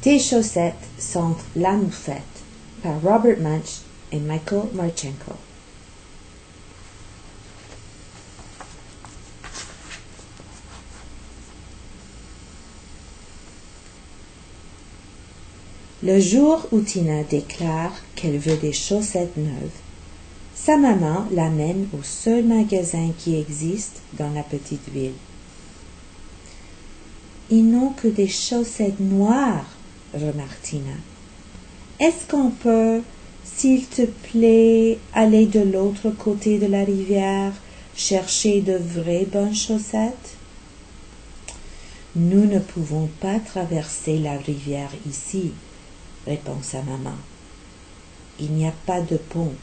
Tes chaussettes sentent la moufette par Robert Munsch et Michael Marchenko. Le jour où Tina déclare qu'elle veut des chaussettes neuves, sa maman l'amène au seul magasin qui existe dans la petite ville. Ils n'ont que des chaussettes noires, remarque Tina. Est-ce qu'on peut, s'il te plaît, aller de l'autre côté de la rivière, chercher de vraies bonnes chaussettes? Nous ne pouvons pas traverser la rivière ici, répond sa maman. Il n'y a pas de pont.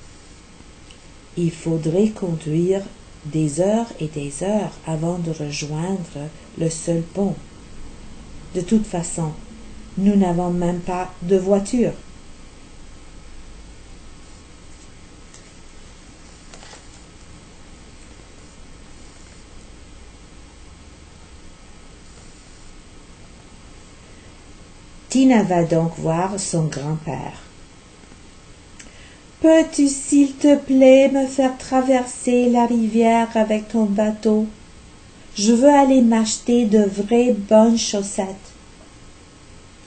Il faudrait conduire des heures et des heures avant de rejoindre le seul pont. De toute façon, nous n'avons même pas de voiture. Tina va donc voir son grand-père. « Peux-tu, s'il te plaît, me faire traverser la rivière avec ton bateau? Je veux aller m'acheter de vraies bonnes chaussettes. »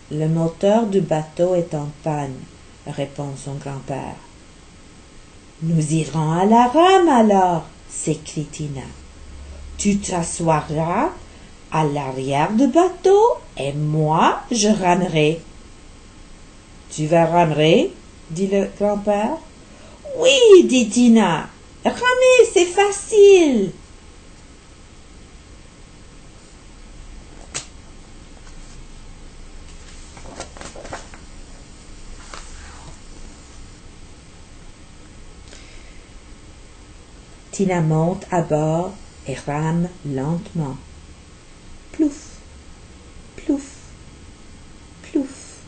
« Le moteur du bateau est en panne, » répond son grand-père. « Nous irons à la rame alors, » s'écrie Tina. « Tu t'assoiras à l'arrière du bateau et moi je ramerai. »« Tu vas ramer ?» dit le grand-père. « Oui, dit Tina. Ramer, c'est facile. » Tina monte à bord et rame lentement. Plouf, plouf, plouf.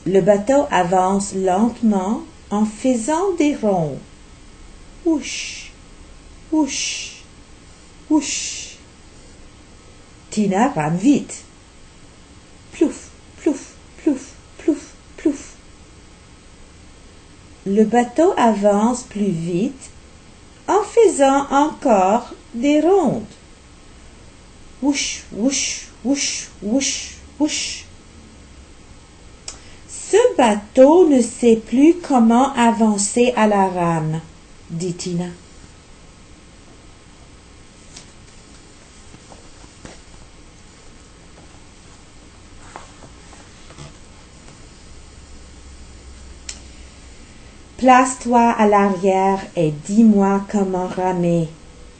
Le bateau avance lentement en faisant des ronds. Ouch, ouch, ouch. Tina rame vite. Plouf, plouf, plouf, plouf, plouf. Le bateau avance plus vite en faisant encore des rondes. Wouch, wouch, wouch, wouch, wouch. Ce bateau ne sait plus comment avancer à la rame, dit Tina. Place-toi à l'arrière et dis-moi comment ramer,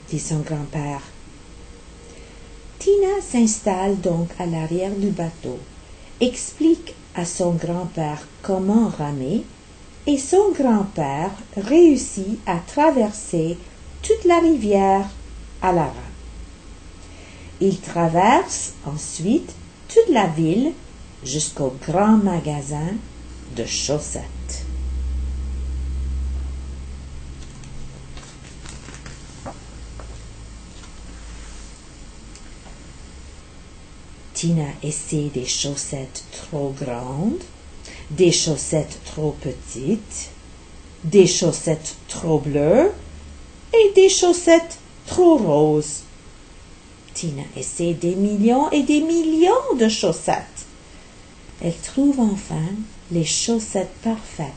dit son grand-père. Tina s'installe donc à l'arrière du bateau, explique à son grand-père comment ramer, et son grand-père réussit à traverser toute la rivière à la rame. Il traverse ensuite toute la ville jusqu'au grand magasin de chaussettes. Tina essaie des chaussettes trop grandes, des chaussettes trop petites, des chaussettes trop bleues et des chaussettes trop roses. Tina essaie des millions et des millions de chaussettes. Elle trouve enfin les chaussettes parfaites,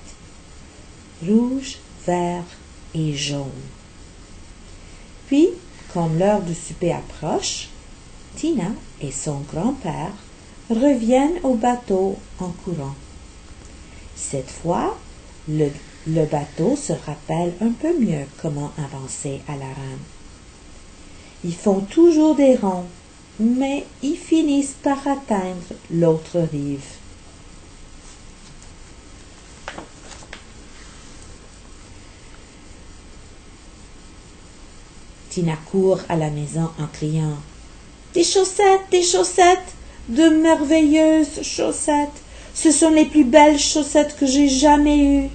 rouges, verts et jaunes. Puis, comme l'heure du souper approche, Tina et son grand-père reviennent au bateau en courant. Cette fois, le bateau se rappelle un peu mieux comment avancer à la rame. Ils font toujours des ronds, mais ils finissent par atteindre l'autre rive. Tina court à la maison en criant « Des chaussettes, de merveilleuses chaussettes. Ce sont les plus belles chaussettes que j'ai jamais eues.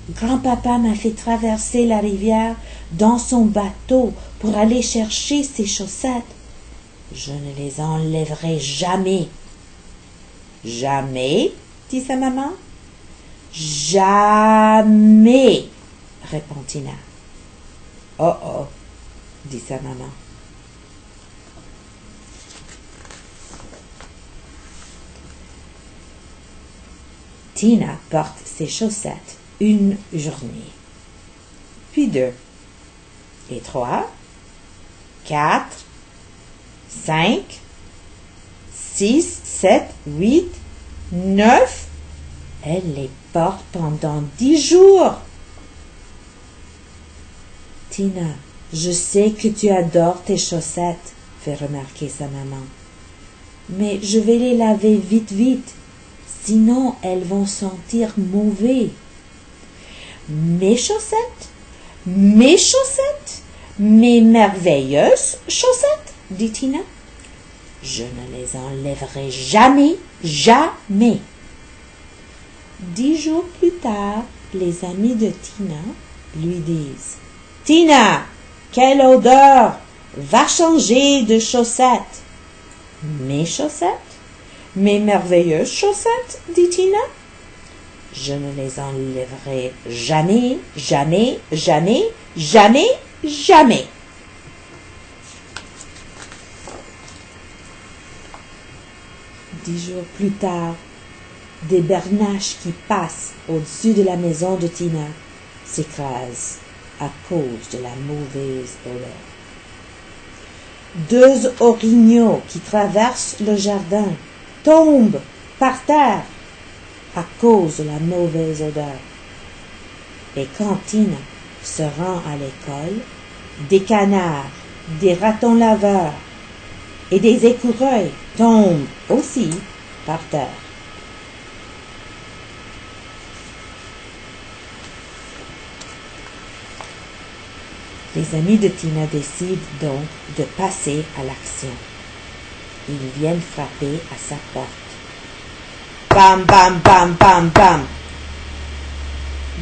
Grand-papa m'a fait traverser la rivière dans son bateau pour aller chercher ces chaussettes. Je ne les enlèverai jamais. » Jamais, dit sa maman. Jamais, répond Tina. Oh oh, dit sa maman. Tina porte ses chaussettes une journée, puis 2, et 3, 4, 5, 6, 7, 8, 9. Elle les porte pendant 10 jours. Tina, je sais que tu adores tes chaussettes, fait remarquer sa maman. Mais je vais les laver vite, vite. Sinon, elles vont sentir mauvais. Mes chaussettes? Mes chaussettes? Mes merveilleuses chaussettes, dit Tina. Je ne les enlèverai jamais, jamais. 10 jours plus tard, les amis de Tina lui disent « Tina, quelle odeur! Va changer de chaussettes. »« Mes chaussettes? Mes merveilleuses chaussettes, dit Tina. Je ne les enlèverai jamais, jamais, jamais, jamais, jamais. » Dix jours plus tard, des bernaches qui passent au-dessus de la maison de Tina s'écrasent à cause de la mauvaise odeur. 2 orignaux qui traversent le jardin tombent par terre à cause de la mauvaise odeur. Et quand Tina se rend à l'école, des canards, des ratons laveurs et des écureuils tombent aussi par terre. Les amis de Tina décident donc de passer à l'action. Ils viennent frapper à sa porte. Bam, bam, bam, bam, bam.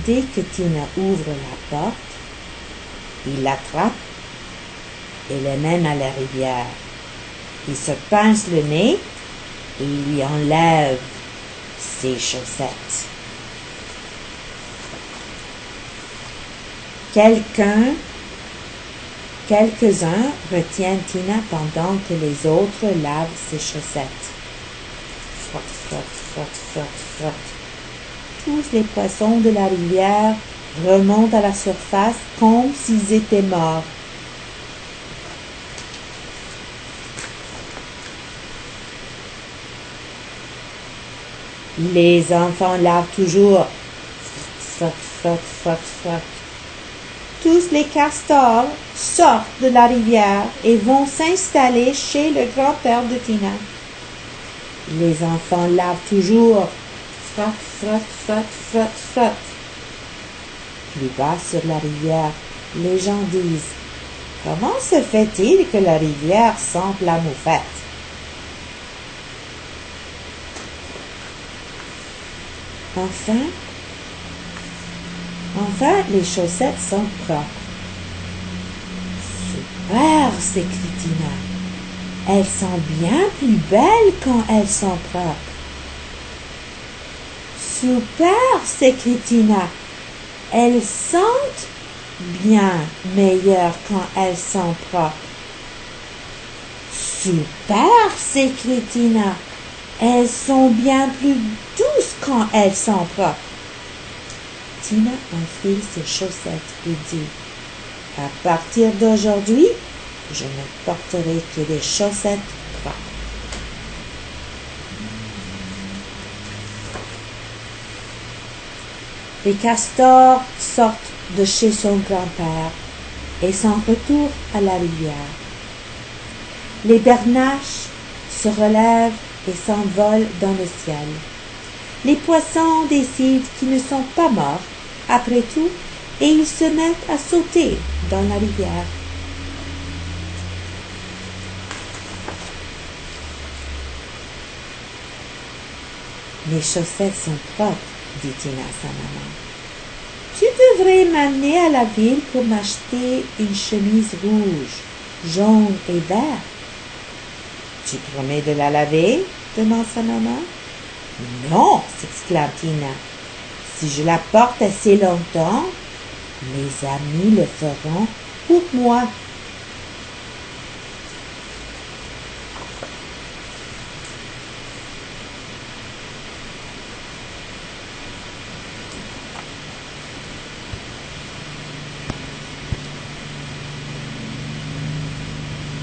Dès que Tina ouvre la porte, il l'attrape et l'amène à la rivière. Il se pince le nez et il lui enlève ses chaussettes. Quelques-uns retiennent Tina pendant que les autres lavent ses chaussettes. Frotte, frotte, frotte, frotte, frotte. Tous les poissons de la rivière remontent à la surface comme s'ils étaient morts. Les enfants lavent toujours. Frotte, frotte, frotte, frotte. Tous les castors sortent de la rivière et vont s'installer chez le grand-père de Tina. Les enfants lavent toujours. Frotte, frotte, frotte, frotte, frotte. Plus bas sur la rivière, les gens disent « Comment se fait-il que la rivière sente la moufette ?» Enfin, les chaussettes sont propres. Super, s'écrie Tina. Elles sont bien plus belles quand elles sont propres. Super, s'écrie Tina. Elles sentent bien meilleures quand elles sont propres. Super, s'écrie Tina. Elles sont bien plus douces quand elles sont propres. Tina enfile ses chaussettes et dit « À partir d'aujourd'hui, je ne porterai que des chaussettes propres. » Les castors sortent de chez son grand-père et s'en retournent à la rivière. Les bernaches se relèvent et s'envolent dans le ciel. Les poissons décident qu'ils ne sont pas morts, après tout, et ils se mettent à sauter dans la rivière. Mes chaussettes sont propres, dit Tina à sa maman. Tu devrais m'amener à la ville pour m'acheter une chemise rouge, jaune et verte. Tu promets de la laver? Demande sa maman. Non, s'exclame Tina. Si je la porte assez longtemps, mes amis le feront pour moi.